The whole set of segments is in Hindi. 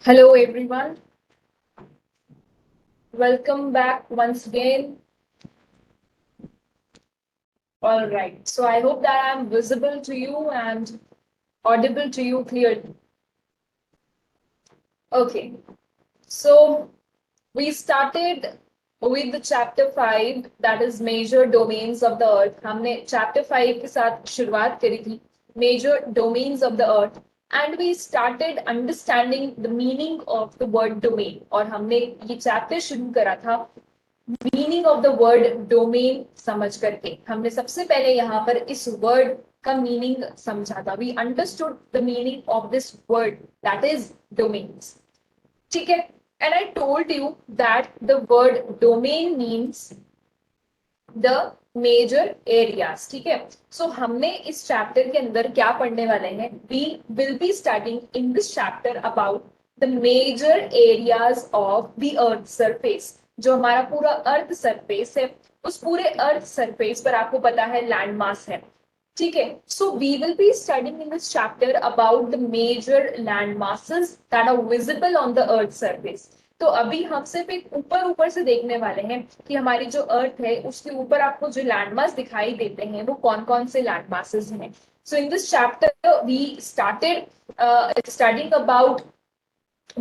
Hello everyone, welcome back once again. All right, so I hope that I'm visible to you and audible to you clearly. Okay, so we started with the chapter 5 that is major domains of the earth. हमने chapter 5 के साथ शुरुआत करी थी major domains of the earth and we started understanding the meaning of the word domain और हमने ये chapter शुरू करा था meaning of the word domain समझ करके हमने सबसे पहले यहाँ पर इस वर्ड का मीनिंग समझा था we understood the meaning of this word that is domains ठीक है and I told you that the word domain means the major areas ठीक है सो हमने इस चैप्टर के अंदर क्या पढ़ने वाले हैं we will be starting in this chapter about the major areas of the earth surface जो हमारा पूरा अर्थ सरफेस है उस पूरे अर्थ सरफेस पर आपको पता है लैंड मास है ठीक है so we will be studying in this chapter about the major land masses that are visible on the earth surface तो अभी हम सिर्फ एक ऊपर ऊपर से देखने वाले हैं कि हमारी जो अर्थ है उसके ऊपर आपको जो लैंडमास दिखाई देते हैं वो कौन कौन से लैंडमासेस हैं so in this chapter we started studying about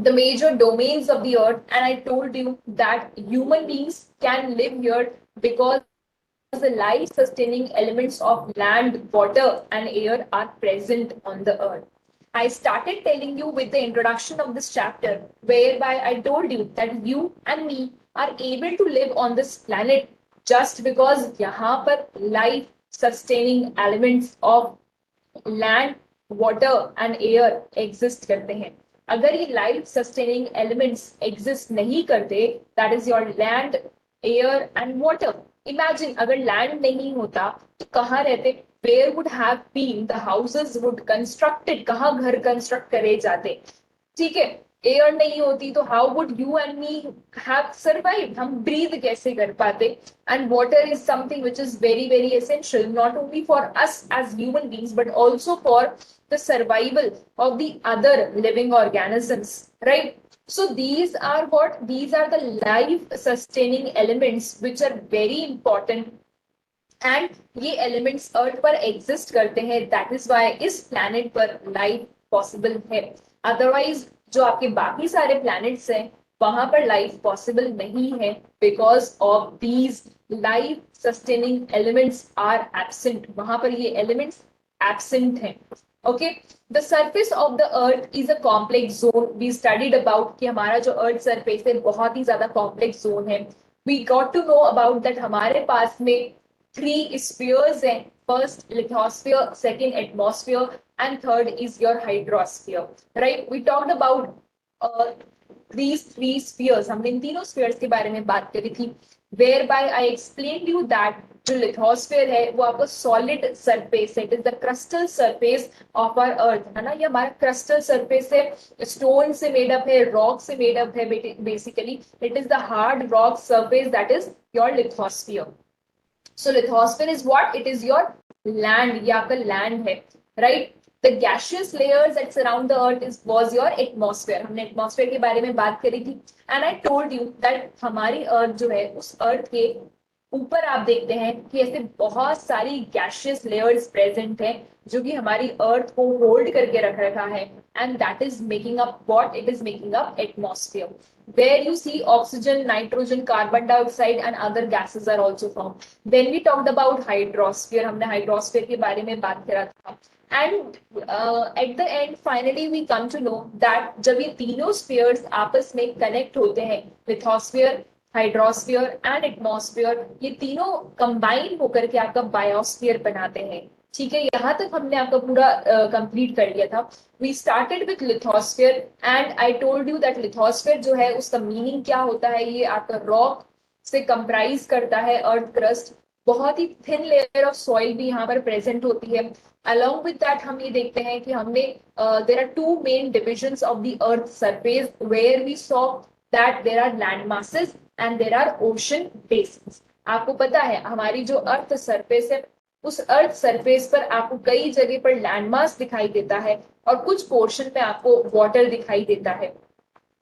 the major domains of the earth and I told you that human beings can live here because the life sustaining elements of land water and air are present on the earth. I started telling you with the introduction of this chapter whereby I told you that you and me are able to live on this planet just because यहाँ पर life sustaining elements of land water and air exist करते हैं अगर ये लाइफ सस्टेनिंग एलिमेंट्स एग्जिस्ट नहीं करते that is your land air and water imagine अगर लैंड नहीं होता तो कहाँ रहते where would have been the houses would constructed कहाँ घर कंस्ट्रक्ट करे जाते ठीक है एयर नहीं होती तो how would you and me have survive हम ब्रीथ कैसे कर पाते and water is something which is very very essential not only for us as human beings but also for the survival of the other living organisms right so these are what these are the life sustaining elements which are very important and ये एलिमेंट्स अर्थ पर एग्जिस्ट करते हैं दैट इज वाई इस प्लैनेट पर लाइफ पॉसिबल है अदरवाइज जो आपके बाकी सारे प्लैनेट्स हैं वहां पर लाइफ पॉसिबल नहीं है because of these life sustaining elements are absent वहां पर ये एलिमेंट्स एब्सेंट हैं okay the surface of the earth is a complex zone we studied about कि हमारा जो अर्थ सरफेस है बहुत ही ज्यादा कॉम्प्लेक्स जोन है we got to know about that हमारे पास में three spheres हैं first lithosphere second atmosphere and third is your hydrosphere right we talked about these three spheres हमने इन तीनों spheres के बारे में बात करी थी whereby I explained you that जो लिथोस्फीयर है वो आपको सॉलिड सरफेस है it is the crustal surface of our earth है ना ये हमारा क्रिस्टल सरफेस है स्टोन से मेड अप है रॉक से मेड अप है basically it is the hard rock surface that is your lithosphere so lithosphere is what it is your land ये आपका land है right the gaseous layers that surround the earth is was your atmosphere हमने atmosphere के बारे में बात करी थी and I told you that हमारी earth जो है उस earth के ऊपर आप देखते हैं कि ऐसे बहुत सारी गैशियस लेयर्स प्रेजेंट हैं जो कि हमारी अर्थ को होल्ड करके रख रखा है and that is making up what it is making up atmosphere where you see oxygen nitrogen carbon dioxide and other gases are also formed then we talked about hydrosphere हमने hydrosphere के बारे में बात करा था and at the end finally we come to know that जब ये तीनों spheres आपस में connect होते हैं lithosphere हाइड्रोस्फीयर एंड एटमॉस्फेयर ये तीनों कंबाइन होकर के आपका बायोस्फीयर बनाते हैं ठीक है यहाँ तक हमने आपका पूरा कंप्लीट कर लिया था we started with lithosphere and I told you that lithosphere जो है उसका मीनिंग क्या होता है ये आपका रॉक से कंप्राइज करता है अर्थ क्रस्ट बहुत ही थिन लेयर ऑफ सॉइल भी यहाँ पर प्रेजेंट होती है along with that हम ये देखते हैं कि हमने there are two main divisions of the earth surface where we saw that there are land masses and there are ocean basins आपको पता है हमारी जो अर्थ सरफेस है उस अर्थ सरफेस पर आपको कई जगह पर लैंडमास दिखाई देता है और कुछ पोर्शन पे आपको वाटर दिखाई देता है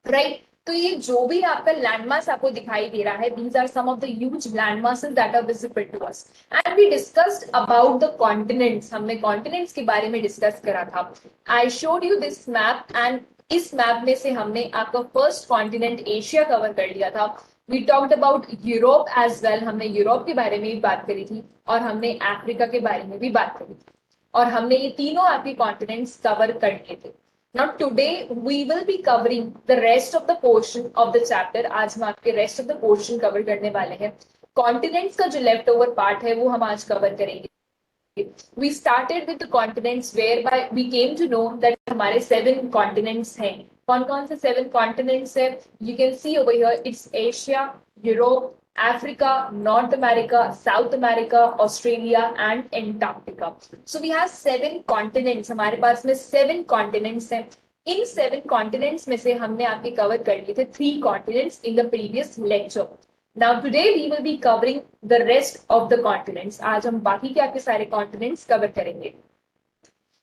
राइट। तो ये जो भी आपका लैंडमार्क्स आपको दिखाई दे रहा है, these are some of the huge landmarks that are visible to us. And we discussed about the continents, हमने कॉन्टिनेंट्स के बारे में डिस्कस करा था। I showed you this map, and इस मैप में से हमने आपका फर्स्ट कॉन्टिनेंट एशिया कवर कर लिया था। We talked about Europe as well, हमने यूरोप के बारे में भी बात करी थी, और हमने अफ्रीका के बारे में भी बात करी थी, और हमने ये तीनों आपके कॉन्टिनेंट्स कवर कर लिए थे। Now today we will be covering the rest of the portion of the chapter. आज हम आपके rest of the portion cover करने वाले हैं। Continents का जो left over part है वो हम आज cover करेंगे। We started with the continents whereby we came to know that हमारे 7 continents हैं। कौन कौन से 7 continents हैं? You can see over here it's Asia, Europe, Africa, North America, South America, Australia and Antarctica. So we have 7 continents, हमारे पास में 7 continents हैं। इन 7 continents में से हमने आपके कवर कर लिए थे 3 continents in the previous lecture. Now today we will be covering the rest of the continents. आज हम बाकी के आपके सारे continents cover करेंगे।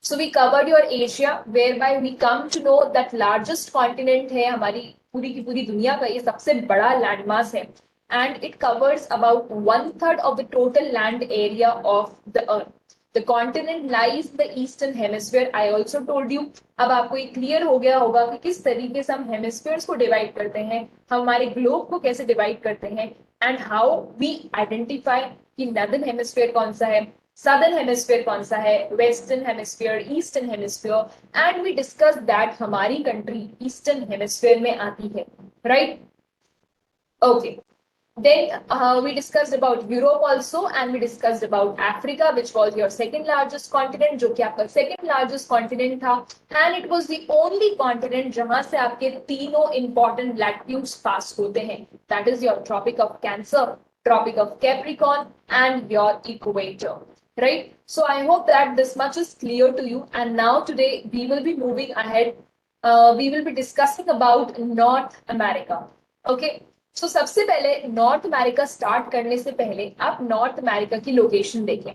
So we covered your Asia, whereby we come to know that largest continent है हमारी पूरी की पूरी दुनिया का, ये सबसे बड़ा landmass है, and it covers about 1/3 of the total land area of the earth. The continent lies in the eastern hemisphere. I also told you. अब आपको ये क्लियर हो गया होगा कि किस तरीके से हम हेमिस्फीयर्स को डिवाइड करते हैं, हमारे ग्लोब को कैसे डिवाइड करते हैं, एंड हाउ वी आइडेंटिफाई कि नॉर्दर्न हेमिस्फीयर कौन सा है, सदर्न हेमिस्फीयर कौन सा है, western hemisphere, eastern hemisphere, and we discuss that हमारी कंट्री ईस्टर्न हेमिस्फीयर में आती है, right? Okay. Then we discussed about Europe also, and we discussed about Africa, which was your second largest continent, जो कि आपका second largest continent था, and it was the only continent जहां से आपके तीनों important latitudes pass होते हैं, that is your Tropic of Cancer, Tropic of Capricorn, and your equator, right? So I hope that this much is clear to you, and now today we will be moving ahead. We will be discussing about North America, okay? तो सबसे पहले नॉर्थ अमेरिका स्टार्ट करने से पहले आप नॉर्थ अमेरिका की लोकेशन देखें।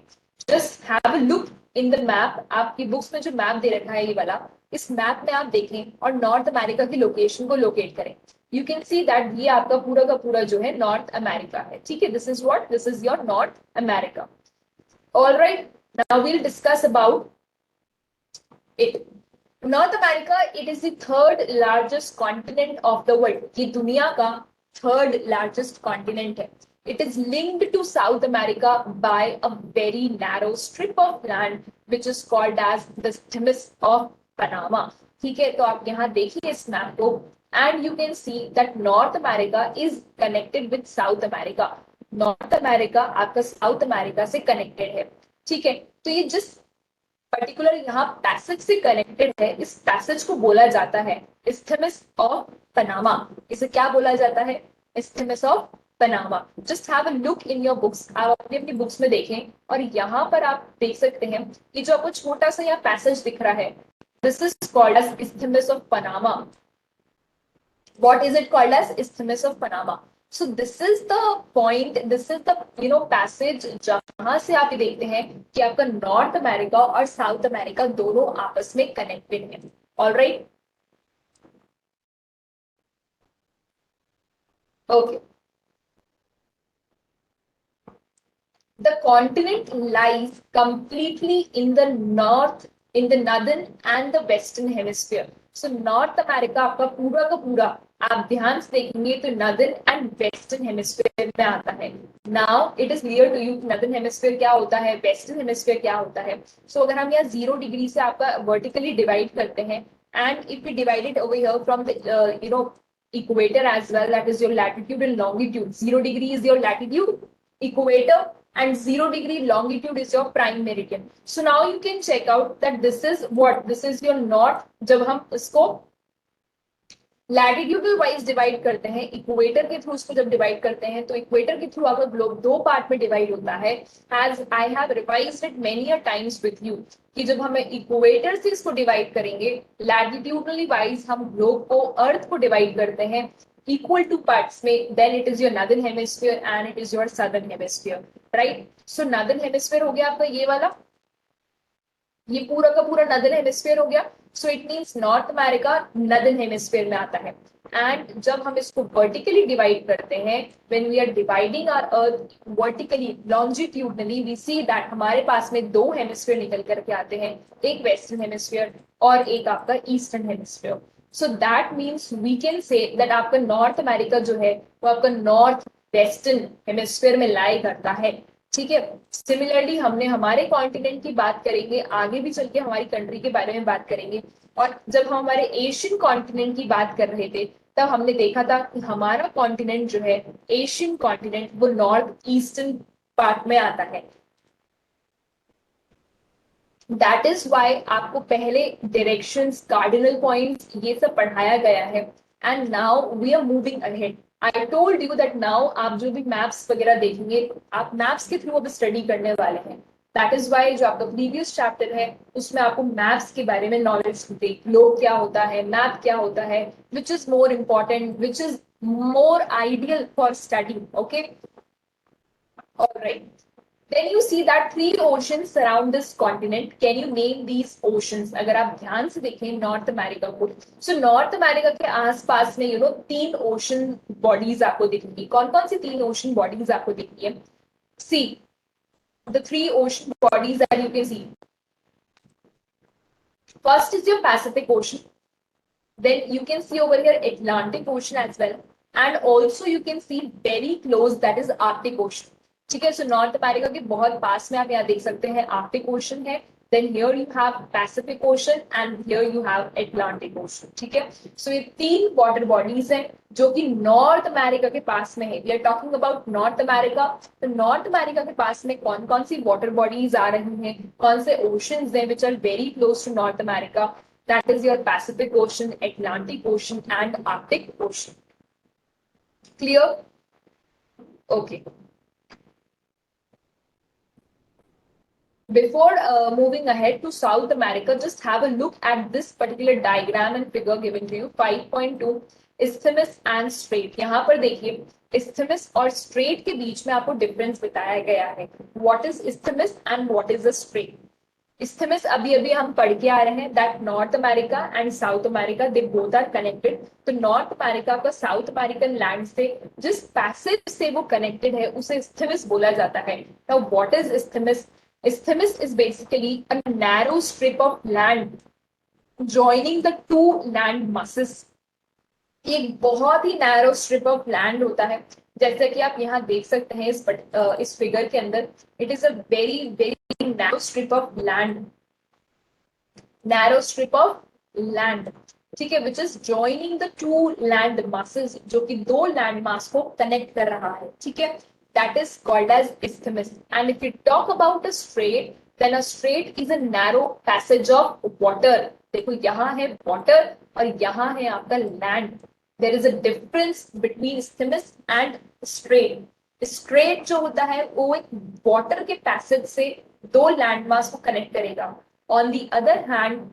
Just have a look in the map. आपकी बुक्स में जो मैप दे रखा है ये वाला, इस मैप में आप देखें और नॉर्थ अमेरिका की लोकेशन को लोकेट करें। यू कैन सी दैट ये आपका पूरा का पूरा जो है नॉर्थ अमेरिका है, ठीक है? This is what, this is your North America. Alright, now we'll discuss about it. North America, it is the third largest continent of the world. ये दुनिया का third largest continent है। It is linked to South America by a very narrow strip of land which is called as the Isthmus of Panama. ठीक है, तो आप यहाँ देखिए इस मैप को, and you can see that North America is connected with South America. North America आपका South America से connected है, ठीक है? तो ये जिस पर्टिकुलर यहाँ पैसेज से कनेक्टेड है, इस पैसेज को बोला जाता है Isthmus of Panama. इसे क्या बोला जाता है? Isthmus of Panama. Just have a look in your books. आप अपनी अपनी बुक्स में देखें, और यहाँ पर आप देख सकते हैं कि जो आपको छोटा सा यहाँ पैसेज दिख रहा है, this is called as Isthmus of Panama. What is it called as? Isthmus of Panama. So this is the point, this is the passage जहां से आप देखते हैं कि आपका नॉर्थ अमेरिका और साउथ अमेरिका दोनों आपस में कनेक्टेड है। Alright, okay. The continent lies completely in the north, in the northern and the western hemisphere. So North America आपका पूरा का पूरा आप ध्यान से देखेंगे तो नॉर्दर्न एंड वेस्टर्न हेमिस्फीयर में आता है। Now it is clear to you northern hemisphere क्या होता है, वेस्टर्न हेमिस्फीयर क्या होता है। सो अगर हम यहाँ 0 डिग्री से आपका वर्टिकली डिवाइड करते हैं, and if we divide it over here from the equator as well, that is your latitude and longitude. 0 degree is your latitude, equator, and 0 degree longitude is your prime meridian. So now you can check out that this is what, this is your north. जब हम इसको लैटिट्यूडल वाइज डिवाइड करते हैं, इक्वेटर के थ्रू इसको जब डिवाइड करते हैं, तो इक्वेटर के थ्रू आपका ग्लोब 2 पार्ट में डिवाइड होता है। As I have revised it many a times with you कि जब हमें इक्वेटर से इसको डिवाइड करेंगे, लैटिट्यूडली वाइज हम ग्लोब को, अर्थ को डिवाइड करते हैं equal to parts में, then it is your northern hemisphere and it is your southern hemisphere, right? So northern hemisphere हो गया आपका ये वाला, ये पूरा का पूरा नदर्न हेमिस्फीयर हो गया, so it means north America northern hemisphere में आता है। एंड जब हम इसको वर्टिकली डिवाइड करते हैं, when we are dividing our earth vertically longitudinally, we see that हमारे पास में दो हेमिस्फीयर निकल करके आते हैं, एक वेस्टर्न हेमिस्फीयर और एक आपका eastern hemisphere. So that means we can say that आपका नॉर्थ अमेरिका जो है वो आपका नॉर्थ वेस्टर्न हेमिस्फीयर में लाई करता है। ठीक है, सिमिलरली हमने हमारे कॉन्टिनेंट की बात करेंगे, आगे भी चल के हमारी कंट्री के बारे में बात करेंगे। और जब हम हमारे एशियन कॉन्टिनेंट की बात कर रहे थे तब हमने देखा था कि हमारा कॉन्टिनेंट जो है एशियन कॉन्टिनेंट वो नॉर्थ ईस्टर्न पार्ट में आता है। दैट इज वाई आपको पहले डायरेक्शंस, कार्डिनल पॉइंट्स ये सब पढ़ाया गया है। And now we are moving ahead. I told you that now आप जो भी मैप्स वगैरह देखेंगे, आप मैप्स के थ्रू अब स्टडी करने वाले हैं। दैट इज वाई जो आपका प्रीवियस चैप्टर है उसमें आपको मैप्स के बारे में नॉलेज दे, ग्लोब क्या होता है, मैप क्या होता है, which is more important, which is more ideal for study. Okay, alright. Then you see that three oceans surround this continent. Can you name these oceans? अगर आप ध्यान से देखें नॉर्थ अमेरिका को, सो नॉर्थ अमेरिका के आसपास में तीन ओशन बॉडीज आपको दिखेंगी। कौन कौन सी तीन ओशन बॉडीज आपको दिखती है? सी the three ocean bodies that you can see. First is your Pacific Ocean. Then you can see over here Atlantic Ocean as well. And also you can see very close, that is Arctic Ocean. ठीक है, सो नॉर्थ अमेरिका के बहुत पास में आप यहाँ देख सकते हैं आर्कटिक ओशन है, then here you have Pacific Ocean and here you have Atlantic Ocean. ठीक है, सो ये तीन वाटर बॉडीज हैं जो कि नॉर्थ अमेरिका के पास में है। We are talking about North America. तो नॉर्थ अमेरिका के पास में कौन कौन सी वाटर बॉडीज आ रही हैं, कौन से ओशंस हैं which are very close to North America? That is your Pacific Ocean, Atlantic Ocean and Arctic Ocean. Clear? Okay. Before moving ahead to South America, just have a look at this particular diagram and figure given to you. 5.2 Isthmus and Strait. यहाँ पर देखिए Isthmus और Strait के बीच में आपको डिफरेंस बताया गया है। What is Isthmus and what is a Strait? Isthmus अभी अभी हम पढ़ के आ रहे हैं that North America and South America they both are connected. तो North America का South American land से जिस पैसेज से वो कनेक्टेड है उसे Isthmus बोला जाता है। Now what is Isthmus? Isthmus is basically a narrow strip of land joining the two land masses. एक बहुत ही नैरो स्ट्रिप ऑफ लैंड होता है, जैसा कि आप यहाँ देख सकते हैं इस फिगर के अंदर। It is a very very narrow strip of land, narrow strip of land. ठीक है, which is joining the two land masses, जो कि दो लैंड मास को कनेक्ट कर रहा है। ठीक है, that is called as isthmus. And if we talk about a strait, then a strait is a narrow passage of water. देखो यहाँ है water और यहाँ है आपका land. There is a difference between isthmus and strait. Strait जो होता है वो एक water के passage से दो land mass को connect करेगा. On the other hand,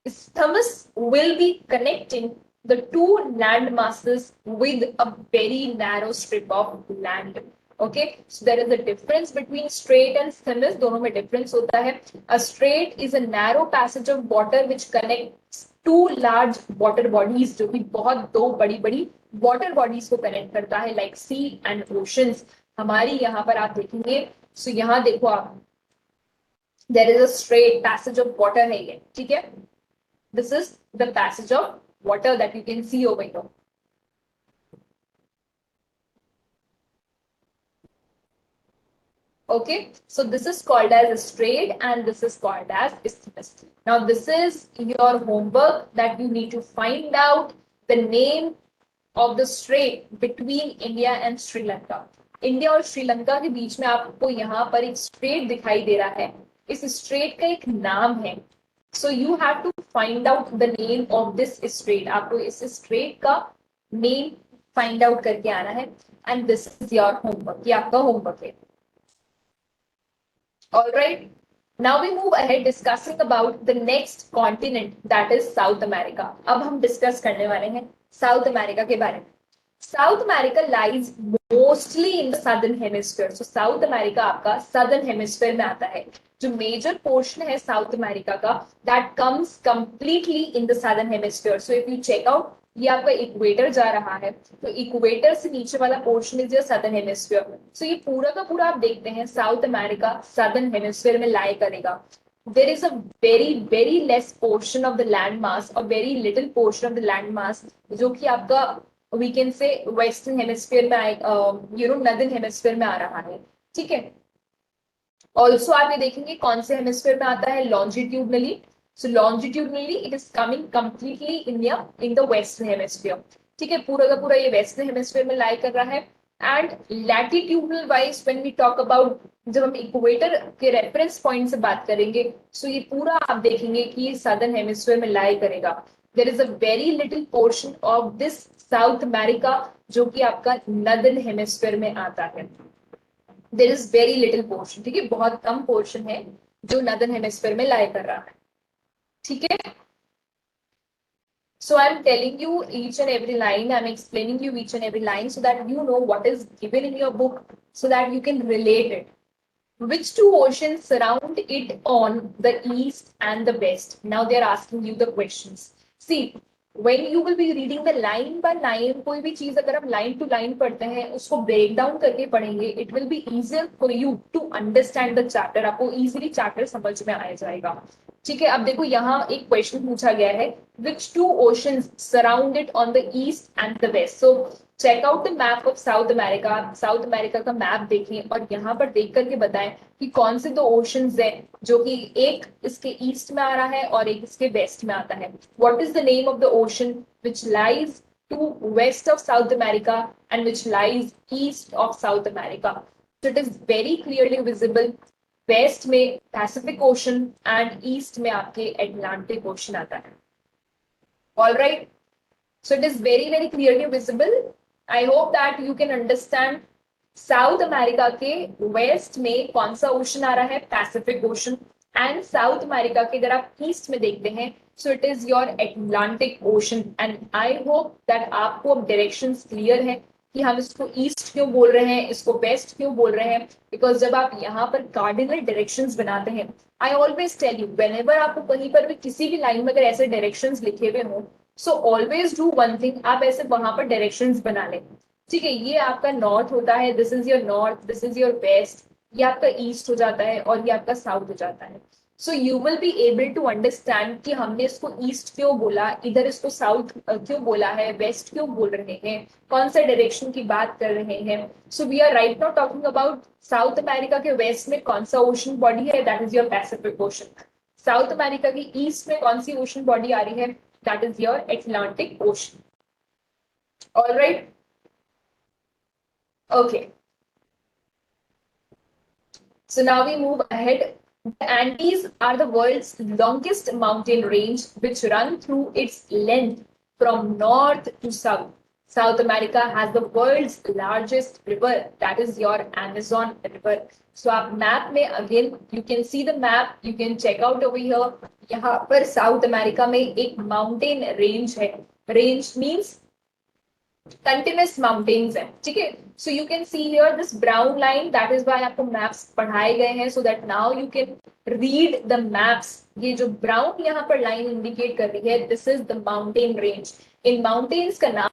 isthmus will be connecting the two land masses with a very narrow strip of land. Okay, so there is a difference between strait and isthmus. दोनों में difference होता है. A strait is a narrow passage of water which connects two large water bodies, जो कि बहुत दो बड़ी बड़ी water bodies को connect करता है, like sea and oceans. हमारी यहाँ पर आप देखेंगे, so यहाँ देखो आप, there is a straight passage of water है ये. ठीक है, this is the passage of water that you can see over here. Okay, so this is called as a strait and this is called as isthmus. Now this is your homework that you need to find out the name of the strait between India and Sri Lanka. India और श्रीलंका के बीच में आपको यहाँ पर एक स्ट्रेट दिखाई दे रहा है, इस स्ट्रेट का एक नाम है। So you have to find out the name of this strait. आपको इस स्ट्रेट का नेम फाइंड आउट करके आना है and this is your homework. ये आपका होमवर्क है। All right. Now we move ahead discussing about the next continent that is South America. अब हम डिस्कस करने वाले हैं साउथ अमेरिका के बारे में। South America lies mostly in the southern hemisphere, so South America आपका सदर्न हेमिस्फीयर में आता है। जो मेजर पोर्शन है साउथ अमेरिका का, that comes completely in the southern hemisphere. So if you check out, ये आपका इक्वेटर जा रहा है, तो इक्वेटर से नीचे वाला portion is your southern hemisphere. So ये पूरा का पूरा आप देखते हैं साउथ अमेरिका सदर्न हेमिस्फीयर में लाई करेगा। there is a very less portion of the land mass or very little portion of the land mass जो कि आपका we can say western hemisphere में आए, नदर्न हेमिस्फीयर में आ रहा है। ठीक है, ऑल्सो आप ये देखेंगे कौन से हेमिस्फीयर में आता है, longitudinally. So longitudinally it is coming completely in the western hemisphere. ठीक है, पूरा का पूरा ये वेस्टर्न हेमिस्फीयर में लाई कर रहा है। And latitudinal wise when we talk about, जब हम इक्वेटर के रेफरेंस पॉइंट से बात करेंगे, सो ये पूरा आप देखेंगे कि ये सदर्न हेमिस्फीयर में लाई करेगा। There is a very little portion of this South America जो कि आपका नदर्न हेमिस्फीयर में आता है। There is very little portion, ठीक है, बहुत कम पोर्शन है जो नदर्न हेमिस्फीयर में लाई कर रहा है। ठीक है, so I'm telling you each and every line, I'm explaining you each and every line so that you know what is given in your book, so that you can relate it. Which two oceans surround it on the east and the west? Now they are asking you the questions. See, when you will be reading the line by line, कोई भी चीज अगर हम लाइन टू लाइन पढ़ते हैं, उसको ब्रेक डाउन करके पढ़ेंगे, it will be easier for you to understand the chapter. आपको इजीली चैप्टर समझ में आ जाएगा। ठीक है, अब देखो यहाँ एक क्वेश्चन पूछा गया है, which two oceans surround it on the east and the west. So check out the map of South America. South America का मैप देखें और यहाँ पर देख करके बताएं कि कौन से दो ओशंस हैं जो कि एक इसके ईस्ट में आ रहा है और एक इसके वेस्ट में आता है। What is the name of the ocean which lies to west of South America and which lies east of South America. So it is very clearly visible. West में पैसिफिक ओशन एंड ईस्ट में आपके एटलांटिक ओशन आता है। All right, so it is very clearly visible. I hope that you can understand. South America के वेस्ट में कौन सा ओशन आ रहा है, Pacific Ocean. And south America के अगर आप ईस्ट में देखते हैं, सो it is your Atlantic Ocean. And I hope that आपको अब डायरेक्शंस क्लियर है कि हम इसको ईस्ट क्यों बोल रहे हैं, इसको वेस्ट क्यों बोल रहे हैं। बिकॉज जब आप यहाँ पर कार्डिनल डायरेक्शंस बनाते हैं, I always tell you, whenever आपको कहीं पर भी किसी भी लाइन में अगर ऐसे डायरेक्शंस लिखे हुए हों, so always do one thing, आप ऐसे वहां पर डायरेक्शंस बना लें। ठीक है, ये आपका नॉर्थ होता है, this is your north, this is your west, ये आपका ईस्ट हो जाता है और ये आपका साउथ हो जाता है। So you will be able to understand कि हमने इसको ईस्ट क्यों बोला, इधर इसको साउथ क्यों बोला है, वेस्ट क्यों बोल रहे हैं, कौन सा डायरेक्शन की बात कर रहे हैं। So we are right now talking about South America के वेस्ट में कौन सा ओशन बॉडी है, that is your Pacific Ocean. South America की ईस्ट में कौन सी ओशन बॉडी आ रही है, that is your Atlantic Ocean. All right, okay, so now we move ahead. The Andes are the world's longest mountain range which run through its length from north to south. South America has the world's largest river, that is your Amazon river. So आप मैप में again you can see the map, you can check out over here. यहाँ पर साउथ अमेरिका में एक माउंटेन रेंज है। रेंज मीन्स कंटिन्यूस माउंटेन्स है। ठीक है, so you can see here this brown line, that is why आपको मैप्स पढ़ाए गए हैं, so that now you can read the maps. ये जो ब्राउन यहाँ पर लाइन इंडिकेट कर रही है, this is the mountain range. In mountains का नाम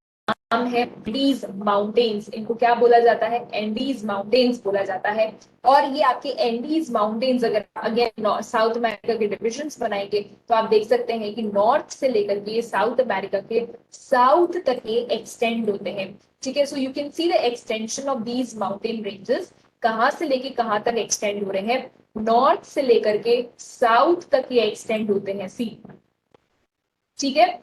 है एंडीज माउंटेन्स। इनको क्या बोला जाता है, एंडीज माउंटेन्स बोला जाता है। और ये आपके एंडीज माउंटेन्स अगर अगेन साउथ अमेरिका के डिविजन्स बनाएंगे, तो आप देख सकते हैं कि नॉर्थ से लेकर के साउथ अमेरिका के साउथ तक ये एक्सटेंड होते हैं। ठीक है, so you can see the extension of these mountain ranges. कहाँ से लेके कहाँ तक एक्सटेंड हो रहे हैं, नॉर्थ से लेकर के साउथ तक ये एक्सटेंड होते हैं। सी, ठीक है,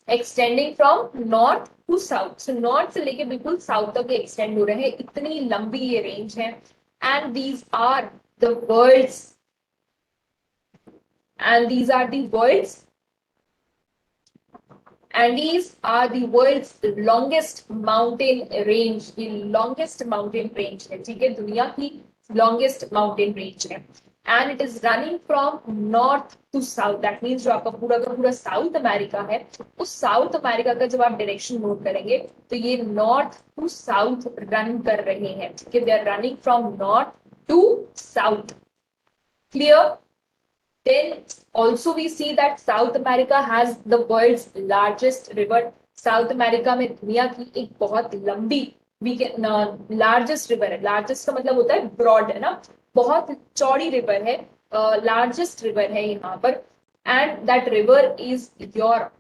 extending from north to south. So north से लेके बिल्कुल साउथ तक एक्सटेंड हो रहे हैं, इतनी लंबी ये रेंज है। And these are the world's and these are the world's and these are the world's longest mountain range। ये longest mountain range है, ठीक है, दुनिया की longest mountain range है। and it is running from north to south. That means जो आपका पूरा का पूरा साउथ अमेरिका है, उस साउथ अमेरिका का जब आप डायरेक्शन नोट करेंगे तो ये नॉर्थ टू साउथ रन कर रहे हैं, ठीक है, they are running from north to south. Clear? Then also we see that South America has the world's largest river. South America में दुनिया की एक बहुत लंबी लार्जेस्ट रिवर है. लार्जेस्ट का मतलब होता है ब्रॉड, है ना, बहुत चौड़ी रिवर है, लार्जेस्ट रिवर है यहाँ पर. And that is your your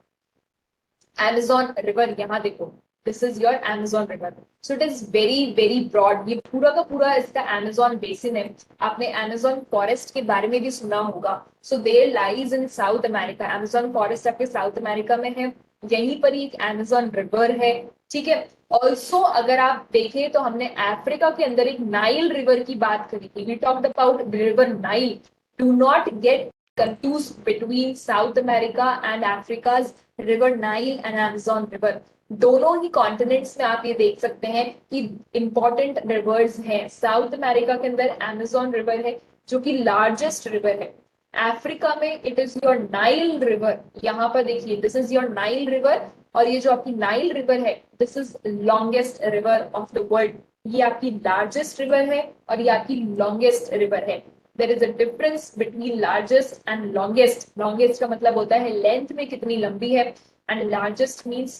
Amazon river. यहाँ देखो, this is your Amazon river. So it is very very broad. ये पूरा का पूरा इसका Amazon बेसिन है. आपने Amazon फॉरेस्ट के बारे में भी सुना होगा. So there lies in South America. Amazon forest आपके साउथ अमेरिका में है, यहीं पर एक Amazon रिवर है, ठीक है. ऑल्सो अगर आप देखें तो हमने अफ्रीका के अंदर एक नाइल रिवर की बात करी थी. We talked about river Nile. Do not get confused between South America and Africa's river Nile and Amazon river. दोनों ही कॉन्टिनेंट्स में आप ये देख सकते हैं कि इंपॉर्टेंट रिवर्स हैं. साउथ अमेरिका के अंदर Amazon रिवर है जो कि लार्जेस्ट रिवर है. अफ्रीका में it is your Nile river. यहाँ पर देखिए, this is your Nile river, और ये जो आपकी नाइल रिवर है, this is longest river of the world. ये आपकी लार्जेस्ट रिवर है और ये आपकी लॉन्गेस्ट रिवर है. There is a difference between largest and longest. Longest का मतलब होता है लेंथ में कितनी लंबी है, and largest means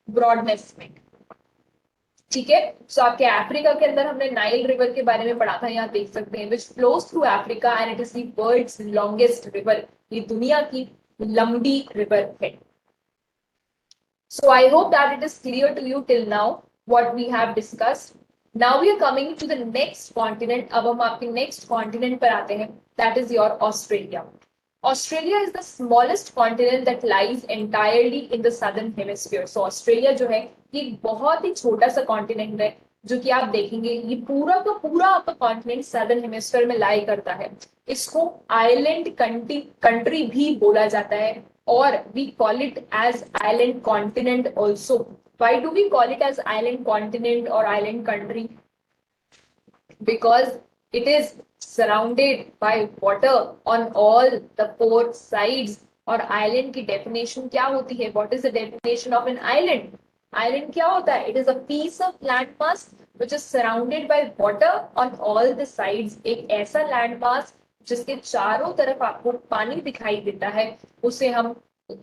broadness में, ठीक है. सो आपके अफ्रीका के अंदर हमने नाइल रिवर के बारे में पढ़ा था, यहाँ देख सकते हैं, which flows through Africa and it is the world's longest river. ये दुनिया की लंबी रिवर है. So I hope that it is clear to you till now what we have discussed. Now we are coming to the next continent. अब हम आपके next continent पर आते हैं. That is your Australia. Australia is the smallest continent that lies entirely in the southern hemisphere. So Australia जो है ये बहुत ही छोटा सा कॉन्टिनेंट है, जो कि आप देखेंगे ये पूरा का पूरा आपका कॉन्टिनेंट सदर्न हेमिस्फीयर में लाई करता है. इसको आइलैंड कंट्री भी बोला जाता है, और we call it as island continent also. Why do we call it as island continent or island country? Because it is surrounded by water on all the four sides. और island की definition क्या होती है? What is the definition of an island? Island क्या होता है? It is a piece of landmass which is surrounded by water on all the sides. एक ऐसा landmass जिसके चारों तरफ आपको पानी दिखाई देता है, उसे हम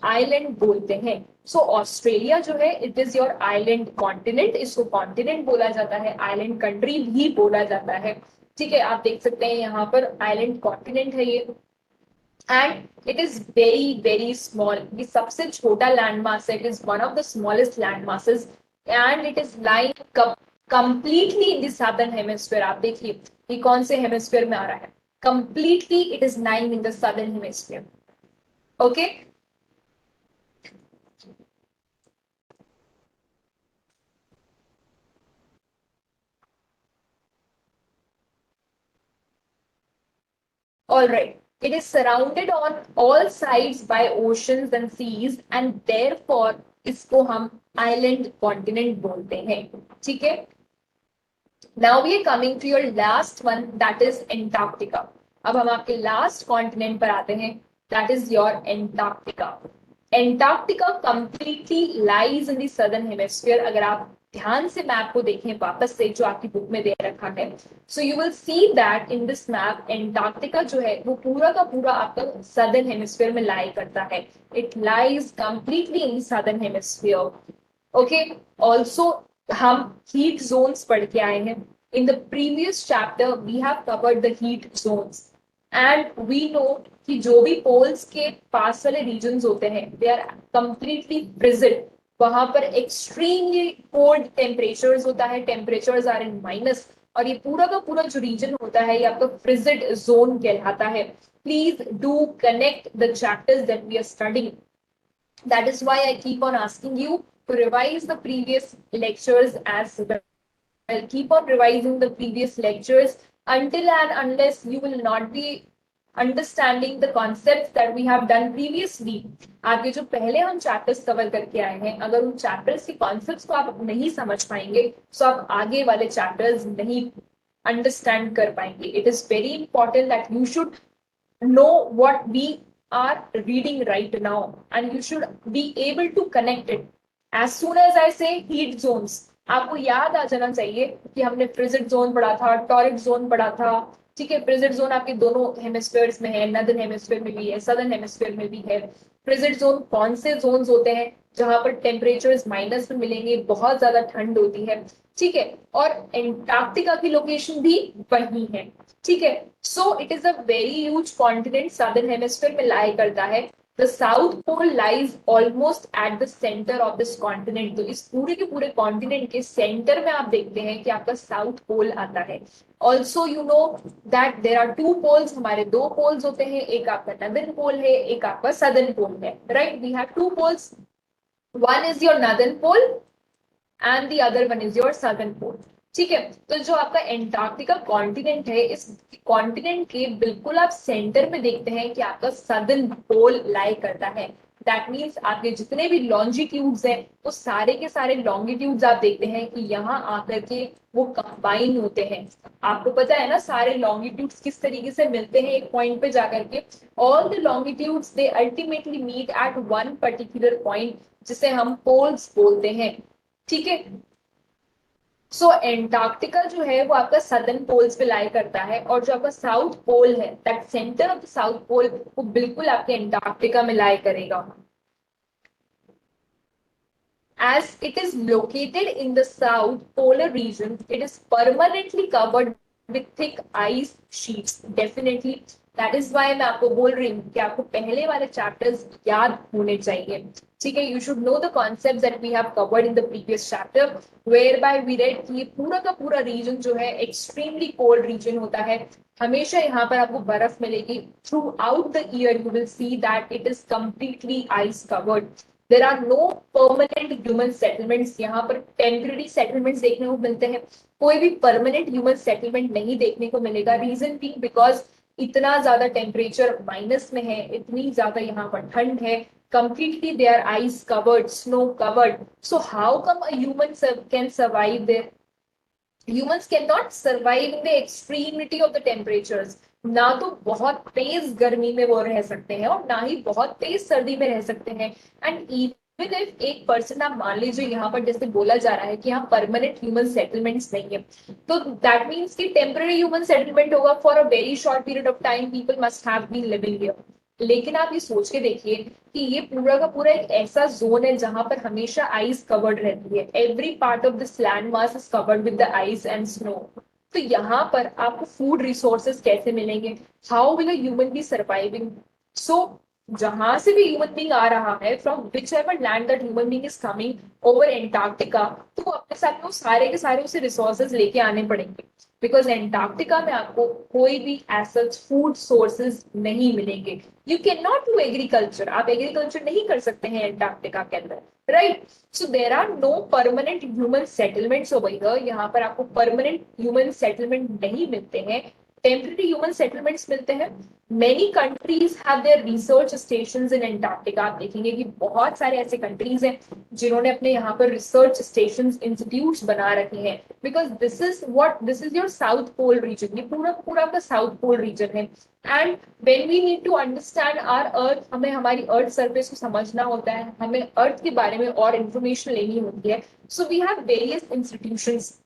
आइलैंड बोलते हैं. सो ऑस्ट्रेलिया जो है it is your island continent. इसको कॉन्टिनेंट बोला जाता है, आइलैंड कंट्री भी बोला जाता है, ठीक है. आप देख सकते हैं यहाँ पर आइलैंड कॉन्टिनेंट है ये, and it is very very small. ये सबसे छोटा लैंड मास है. It is one of the smallest land masses and it is lying completely in the southern hemisphere. आप देखिए ये कौन से हेमिस्फीयर में आ रहा है? Completely it is lying in the southern hemisphere. Okay, all right. It is surrounded on all sides by oceans and seas and therefore इसको हम island continent बोलते हैं, ठीक है. Now we are coming to your last one, that is Antarctica. अब हम आपके last continent पर आते हैं, that is your Antarctica. Antarctica completely lies in the southern hemisphere. अगर आप ध्यान से मैप को देखें वापस से जो आपकी बुक में दे रखा है, so you will see that in this map Antarctica जो है वो पूरा का पूरा आपका सदर्न हेमिस्फीयर में लाई करता है. It lies completely in southern hemisphere. Okay, also हम हीट जोन्स पढ़ के आए हैं. In the previous chapter we have covered the heat zones and we know कि जो भी पोल्स के पास वाले रीजन्स होते हैं दे आर कंप्लीटली फ्रिजिड. वहां पर एक्सट्रीमली कोल्ड टेम्परेचर्स होता है, टेम्परेचर्स आर इन माइनस, और ये पूरा का पूरा जो रीजन होता है ये आपका फ्रिजिड जोन कहलाता है. Please do connect the chapters that we are studying. That is why I keep on asking you to revise the previous lectures as well. Keep on revising the previous lectures until and unless you will not be understanding the concepts that we have done previously. आगे जो पहले हम चैप्टर्स कवर करके आए हैं, अगर उन चैप्टर्स के कॉन्सेप्ट्स को आप नहीं समझ पाएंगे तो आप आगे वाले चैप्टर्स नहीं अंडरस्टैंड कर पाएंगे. It is very important that you should know what we are reading right now, and you should be able to connect it. As soon as I say heat zones, आपको याद आ जाना चाहिए कि हमने फ्रिजिड जोन पढ़ा था, टॉरिड जोन पढ़ा था। ठीक है, फ्रिजिड जोन आपके दोनों हेमिस्फीयर्स में है, नॉर्दर्न हेमिस्फीयर में भी है, सदर्न हेमिस्फीयर में भी है। फ्रिजिड जोन कौन से जोन्स होते हैं? जहां पर टेम्परेचर माइनस में मिलेंगे, बहुत ज्यादा ठंड होती है। ठीक है, और एंटार्क्टिका की लोकेशन भी वही है। ठीक है, so it is a very huge continent, southern hemisphere में लाई करता है। The South Pole lies almost at the centre of this continent. तो इस पूरे के पूरे कॉन्टिनेंट के सेंटर में आप देखते हैं कि आपका साउथ पोल आता है। Also you know that there are two poles, हमारे दो पोल्स होते हैं, एक आपका नॉर्दर्न पोल है, एक आपका सदर्न पोल है। Right, we have two poles, one is your northern pole and the other one is your southern pole. ठीक है, तो जो आपका एंटार्क्टिका कॉन्टिनेंट है, इस कॉन्टिनेंट के बिल्कुल आप सेंटर में देखते हैं कि आपका सदर्न पोल लाई करता है। दैट मीन्स आपके जितने भी लॉन्जिट्यूड्स हैं, वो सारे के सारे लॉन्गिट्यूड्स आप देखते हैं कि यहाँ आकर के वो कंबाइन होते हैं। आपको पता है ना सारे लॉन्गिट्यूड्स किस तरीके से मिलते हैं एक पॉइंट पे जाकर के। All the longitudes they ultimately meet at one particular point, जिसे हम पोल्स बोलते हैं। ठीक है, सो एंटार्क्टिका जो है वो आपका सदर्न पोल्स पे लाई करता है, और जो आपका साउथ पोल है, that centre of the South Pole, वो बिल्कुल आपके एंटार्क्टिका में लाई करेगा। As it is located in the south polar region, it is permanently covered with thick ice sheets. Definitely, that is why मैं आपको बोल रही हूँ कि आपको पहले वाले चैप्टर्स याद होने चाहिए। ठीक है, you should know the concepts that we have covered in the previous chapter, whereby we read कि ये पूरा का पूरा region जो है extremely cold region होता है। हमेशा यहाँ पर आपको बर्फ मिलेगी। Throughout the year you will see that it is completely ice covered. There are no permanent human settlements, यहाँ पर टेम्पररी सेटलमेंट्स देखने को मिलते हैं, कोई भी परमानेंट ह्यूमन सेटलमेंट नहीं देखने को मिलेगा। रीजन भी बिकॉज इतना ज्यादा टेम्परेचर माइनस में है, इतनी ज्यादा यहाँ पर ठंड है, completely they are ice covered, snow covered. So how come a human can survive there? Humans cannot survive in the extremity of the temperatures. ना तो बहुत तेज गर्मी में वो रह सकते हैं, और ना ही बहुत तेज सर्दी में रह सकते हैं। एंड इवन इफ एक पर्सन, आप मान लीजिए यहाँ पर जैसे बोला जा रहा है कि यहाँ परमानेंट ह्यूमन सेटलमेंट्स नहीं है, तो दैट मीन्स कि टेम्पररी ह्यूमन सेटलमेंट होगा for a very short period of time, people must have been living here. लेकिन आप ये सोच के देखिए कि ये पूरा का पूरा एक ऐसा जोन है जहां पर हमेशा आइस कवर्ड रहती है। Every part of this land mass is covered with the ice and snow. तो यहाँ पर आपको फूड रिसोर्सेज कैसे मिलेंगे? How will a human be surviving? So जहां से भी ह्यूमन बींग आ रहा है, from whichever land that human being is coming over Antarctica, तो वो अपने साथ में वो सारे के सारे उसे रिसोर्सेज लेके आने पड़ेंगे। बिकॉज एंटार्क्टिका में आपको कोई भी ऐसा फूड सोर्सेज नहीं मिलेंगे। You can not do agriculture, आप एग्रीकल्चर नहीं कर सकते हैं एंटार्क्टिका के अंदर। Right, so there are no permanent human settlements over here. यहाँ पर आपको परमानेंट ह्यूमन सेटलमेंट नहीं मिलते हैं, टेम्पररी ह्यूमन सेटलमेंट्स मिलते हैं। Many countries have their research stations in Antarctica. आप देखेंगे कि बहुत सारे ऐसे कंट्रीज हैं जिन्होंने अपने यहाँ पर रिसर्च स्टेशंस, इंस्टीट्यूट्स बना रखे हैं। Because this is your south pole region, ये पूरा पूरा का साउथ पोल रीजन है। And when we need to understand our earth, हमें हमारी अर्थ सरफेस को समझना होता है, हमें अर्थ के बारे में और इंफॉर्मेशन लेनी होती है। So we have various institutions,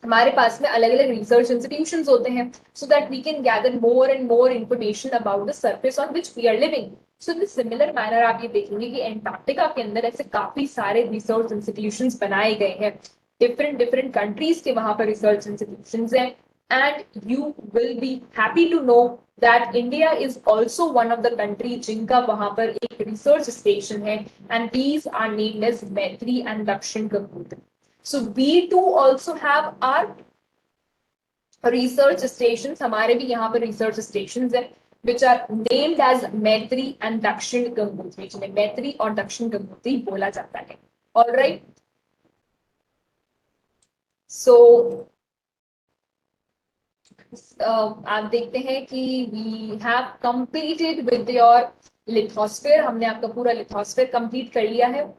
हमारे पास में अलग अलग रिसर्च इंस्टीट्यूशन होते हैं, so that we can gather more and more information about the surface on which we are living. So in similar manner आप ये देखेंगे कि एंटार्क्टिका के अंदर ऐसे काफी सारे रिसर्च इंस्टीट्यूशन बनाए गए हैं, डिफरेंट डिफरेंट कंट्रीज के वहां पर रिसर्च इंस्टीट्यूशन हैं। And you will be happy to know that India is also one of the country जिनका वहां पर एक रिसर्च स्टेशन है, and these are named as Maitri and Dakshin Gangotri. So we too also have our research stations, हमारे भी यहाँ पर research stations हैं, which are named as मैत्री and दक्षिण गंगोत्री, जिन्हें मैत्री और दक्षिण गंगोत्री बोला जाता है। All right. So आप देखते हैं कि we have completed with your lithosphere, हमने आपका पूरा lithosphere complete कर लिया है।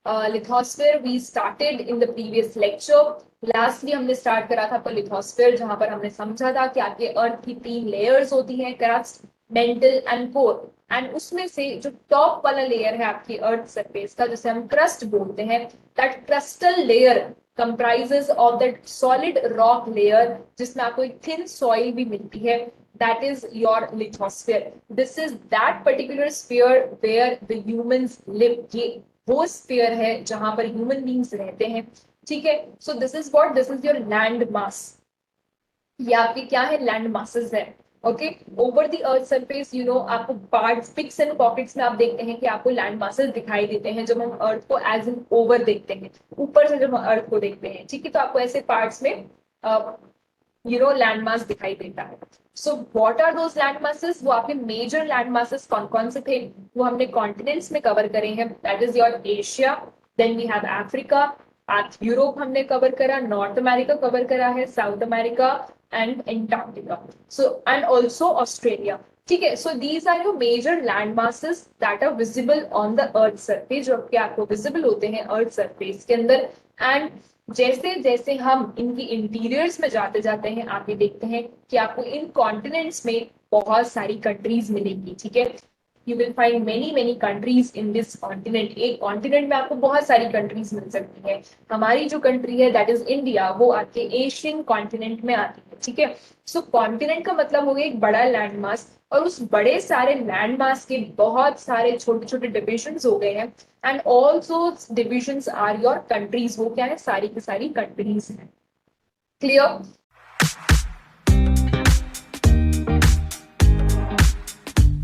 Lithosphere we started in the previous lecture. Lastly हमने स्टार्ट करा था आपका लिथोस्फीयर, जहां पर हमने समझा था कि आपके अर्थ की 3 लेयर्स होती हैं, crust, mental and core. And उसमें से जो टॉप वाला लेयर है आपकी अर्थ सरफेस का, जिसे हम क्रस्ट बोलते हैं, that crustal layer comprises of that solid rock layer, जिसमें आपको एक थिन सॉइल भी मिलती है, that is your lithosphere. This is that particular sphere where the humans live. ये वो sphere है जहां पर human beings रहते हैं, ठीक है। So this is what, this is your land mass. ये आपके क्या है, लैंड मासेस है। Okay, over the earth surface you know, आपको पार्ट्स, पिक्स एंड पॉकेट्स में आप देखते हैं कि आपको लैंड मासेस दिखाई देते हैं जब हम अर्थ को एज एन ओवर देखते हैं, ऊपर से जब हम अर्थ को देखते हैं, ठीक है, तो आपको ऐसे पार्ट्स में यू नो लैंड मास दिखाई देता है। So what are those land masses? वो आपके मेजर लैंड मासेस कौन कौन से थे, वो हमने कॉन्टिनेंट्स में कवर करे हैं। That is your Asia, then we have Africa, Europe हमने कवर करा, नॉर्थ अमेरिका कवर करा है, South America and Antarctica, so and also Australia, ठीक है। So these are your major land masses that are visible on the earth surface, जो कि आपको विजिबल होते हैं अर्थ सरफेस के अंदर। एंड जैसे जैसे हम इनकी इंटीरियर्स में जाते जाते हैं, आप ये देखते हैं कि आपको इन कॉन्टिनेंट्स में बहुत सारी कंट्रीज मिलेंगी, ठीक है। You will find many many countries in this continent. एक कॉन्टिनेंट में आपको बहुत सारी कंट्रीज मिल सकती है। हमारी जो कंट्री है दैट इज इंडिया, वो आपके एशियन कॉन्टिनेंट में आती है, ठीक है। सो कॉन्टिनेंट का मतलब हो गया एक बड़ा लैंड मास, और उस बड़े सारे लैंड मास के बहुत सारे छोटे छोटे डिविजन्स हो गए हैं, and all those divisions are your countries. वो क्या है, सारी की सारी कंट्रीज हैं। क्लियर?